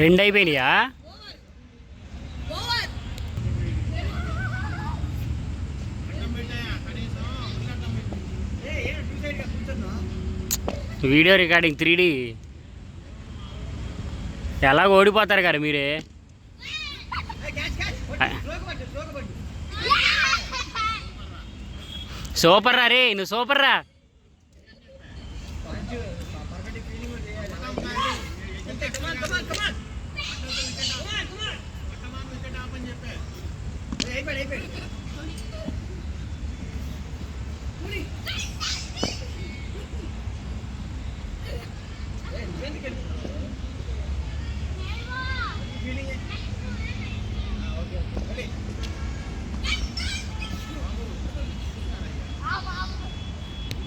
రెండు అయిపోయినాయా? Video recording 3D ఎలా ఓడిపోతారు కదా మీరే. సూపర్ రా రే, నువ్వు సూపర్ రా.